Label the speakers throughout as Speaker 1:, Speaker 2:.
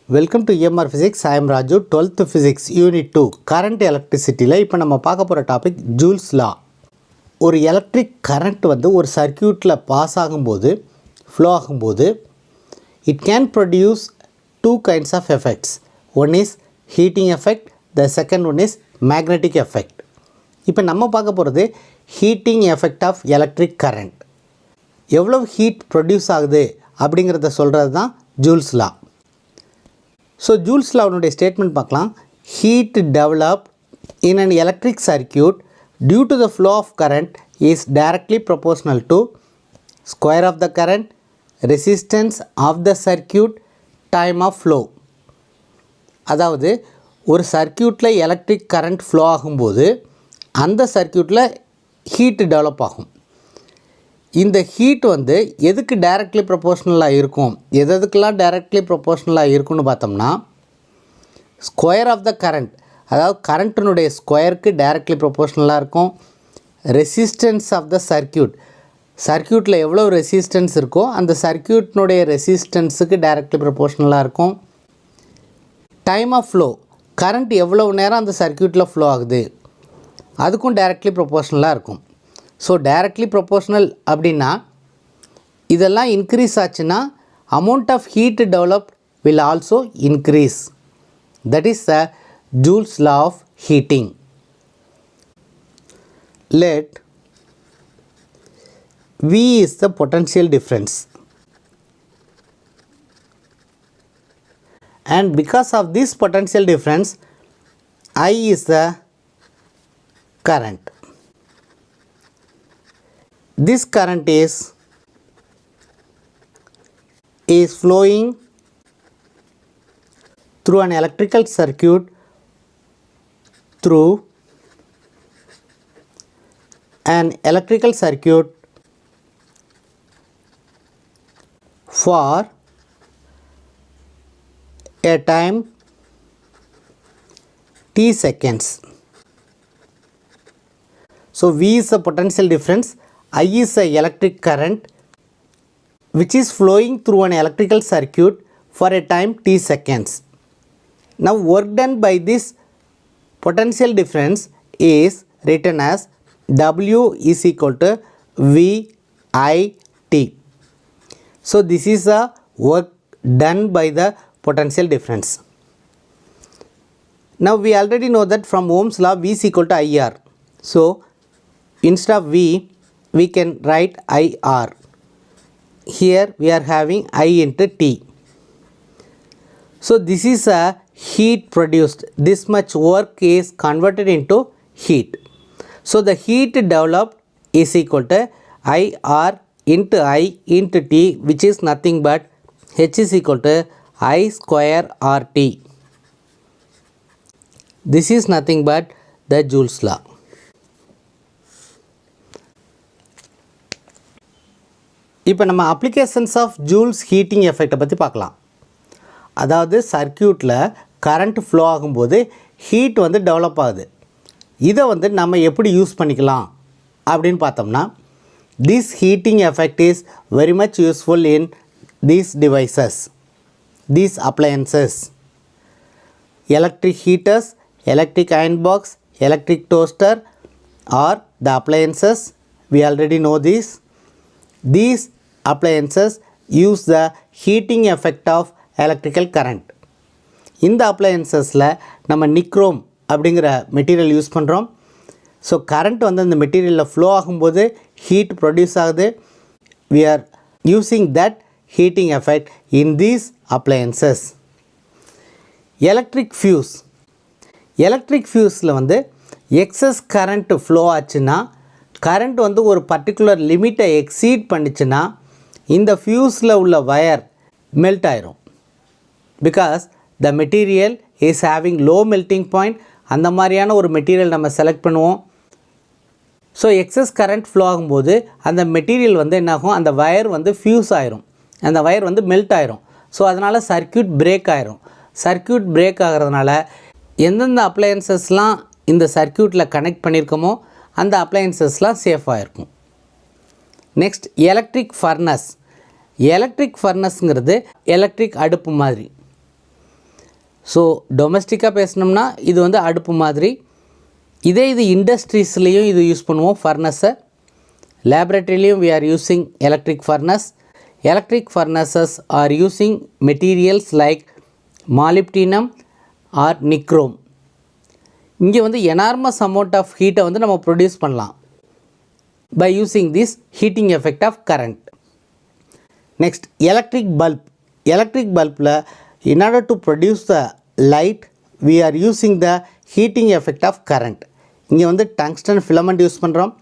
Speaker 1: Welcome to EMR Physics. I am Raju, 12th Physics, Unit 2, Current Electricity. இப்போ நம்ம பார்க்க போகிற டாபிக் ஜூல்ஸ் லா. ஒரு எலக்ட்ரிக் கரண்ட் வந்து ஒரு சர்க்கியூட்டில் பாஸ் ஆகும்போது, ஃப்ளோ ஆகும்போது, it can produce two kinds of effects. One is heating effect, the second one is magnetic effect. இப்போ நம்ம பார்க்க போகிறது heating effect of electric current. எவ்வளோ ஹீட் ப்ரொடியூஸ் ஆகுது அப்படிங்கிறத சொல்கிறது தான் ஜூல்ஸ் லா. ஸோ ஜூல்ஸ் லாவுடைய ஸ்டேட்மெண்ட் பார்க்கலாம். Heat develop in an electric circuit due to the flow of current is directly proportional to square of the current, resistance of the circuit, time of flow. அதாவது ஒரு சர்க்கியூட்டில் electric current flow ஆகும்போது அந்த சர்க்கியூட்டில் heat develop ஆகும். இந்த heat வந்து எதுக்கு directly ப்ரொபோர்ஷனலாக இருக்கும், எதுக்கெல்லாம் டைரக்ட்லி ப்ரொபோர்ஷனலாக இருக்குன்னு பார்த்தோம்னா, ஸ்கொயர் ஆஃப் த கரண்ட், அதாவது கரண்ட்டினுடைய ஸ்கொயருக்கு டைரக்ட்லி ப்ரொபோர்ஷனலாக இருக்கும். ரெசிஸ்டன்ஸ் ஆஃப் த சர்க்கியூட்டில் எவ்வளோ ரெசிஸ்டன்ஸ் இருக்கோ அந்த சர்க்கியூட்டினுடைய ரெசிஸ்டன்ஸுக்கு டைரக்ட்லி ப்ரொபோர்ஷனலாக இருக்கும். டைம் ஆஃப் ஃப்ளோ, கரண்ட் எவ்வளோ நேரம் அந்த சர்க்கியூட்டில் ஃப்ளோ ஆகுது அதுக்கும் டைரக்ட்லி ப்ரொபோர்ஷனலாக இருக்கும். ஸோ டைரக்ட்லி ப்ரொபோர்ஷனல் அப்படின்னா இதெல்லாம் இன்க்ரீஸ் ஆச்சுன்னா amount of heat develop will also increase. That is the Joule's law of heating. Let V is the potential difference, and because of this potential difference I is the current. This current is flowing through an electrical circuit for a time t seconds. So V is the potential difference, I is the electric current which is flowing through an electrical circuit for a time t seconds. Now work done by this potential difference is written as W is equal to VIT. So this is the work done by the potential difference. Now we already know that from Ohm's law V is equal to IR. So instead of V we can write IR. Here we are having I into T. So this is a heat produced. This much work is converted into heat. So the heat developed is equal to IR into I into T, which is nothing but H is equal to I square RT. This is nothing but the Joule's law. இப்போ நம்ம applications of Joule's heating எஃபெக்டை பற்றி பார்க்கலாம். அதாவது சர்க்கியூட்டில் current flow ஆகும்போது heat வந்து develop ஆகுது. இதை வந்து நம்ம எப்படி யூஸ் பண்ணிக்கலாம் அப்படின்னு பார்த்தோம்னா, this heating effect is very much useful in these devices, these appliances: electric heaters, electric iron box, electric toaster are the appliances. We already know this. These appliances use the heating effect of electrical current. இந்த அப்ளையன்சஸில் நம்ம nichrome அப்படிங்கிற material use பண்ணுறோம். So current வந்து அந்த மெட்டீரியலில் flow ஆகும்போது heat produce ஆகுது. we are using that heating effect in these appliances. Electric ஃபியூஸில் வந்து எக்ஸஸ் கரண்ட் ஃப்ளோ ஆச்சுன்னா, கரண்ட் வந்து ஒரு பர்டிகுலர் லிமிட்டை எக்ஸீட் பண்ணிச்சுன்னா இந்த ஃபியூஸில் உள்ள வயர் மெல்ட் ஆயிரும். Because the material is having low melting point. அந்த மாதிரியான ஒரு மெட்டீரியல் நம்ம செலக்ட் பண்ணுவோம். ஸோ எக்ஸஸ் கரண்ட் ஃப்ளோ ஆகும்போது அந்த மெட்டீரியல் வந்து என்னாகும், அந்த வயர் வந்து ஃபியூஸ் ஆயிரும், அந்த வயர் வந்து மெல்ட் ஆயிரும். ஸோ அதனால் சர்க்கியூட் பிரேக் ஆயிரும். சர்க்கியூட் பிரேக் ஆகிறதுனால எந்தெந்த அப்ளையன்சஸ்லாம் இந்த சர்க்கியூட்டில் கனெக்ட் பண்ணியிருக்கோமோ அந்த அப்ளையன்சஸ்லாம் சேஃபாக இருக்கும். Next electric furnace. எலக்ட்ரிக் ஃபர்னஸ்ங்கிறது எலக்ட்ரிக் அடுப்பு மாதிரி. ஸோ டொமஸ்டிக்காக பேசினோம்னா இது வந்து அடுப்பு மாதிரி. இதே இது இண்டஸ்ட்ரீஸ்லேயும் இது யூஸ் பண்ணுவோம் ஃபர்னஸை. லேபரேட்டரிலையும் we are using electric furnace. Electric furnaces are using materials like molybdenum or nichrome. இங்கே வந்து எனார்மஸ் அமௌண்ட் ஆஃப் ஹீட்டை வந்து நம்ம ப்ரொடியூஸ் பண்ணலாம் by using this heating effect of current. Next, electric bulb. Electric bulb in order to produce the light we are using the heating effect of current. இங்கே வந்து tungsten filament use பண்ணுறோம்.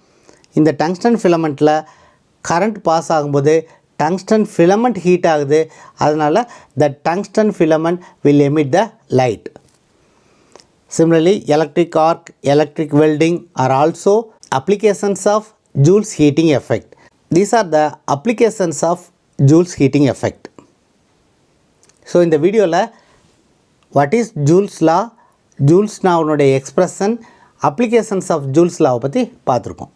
Speaker 1: இந்த tungsten ஃபிலமெண்ட்டில் current pass ஆகும்போது tungsten filament heat ஆகுது. அதனால் the tungsten filament will emit the light. Similarly, electric arc, electric welding are also applications of Joule's heating effect. These are the applications of Joule's heating effect. So இந்த வீடியோவில் what is Joule's law, Joule's law உடைய expression, applications of Joule's law பற்றி பார்த்துருக்கோம்.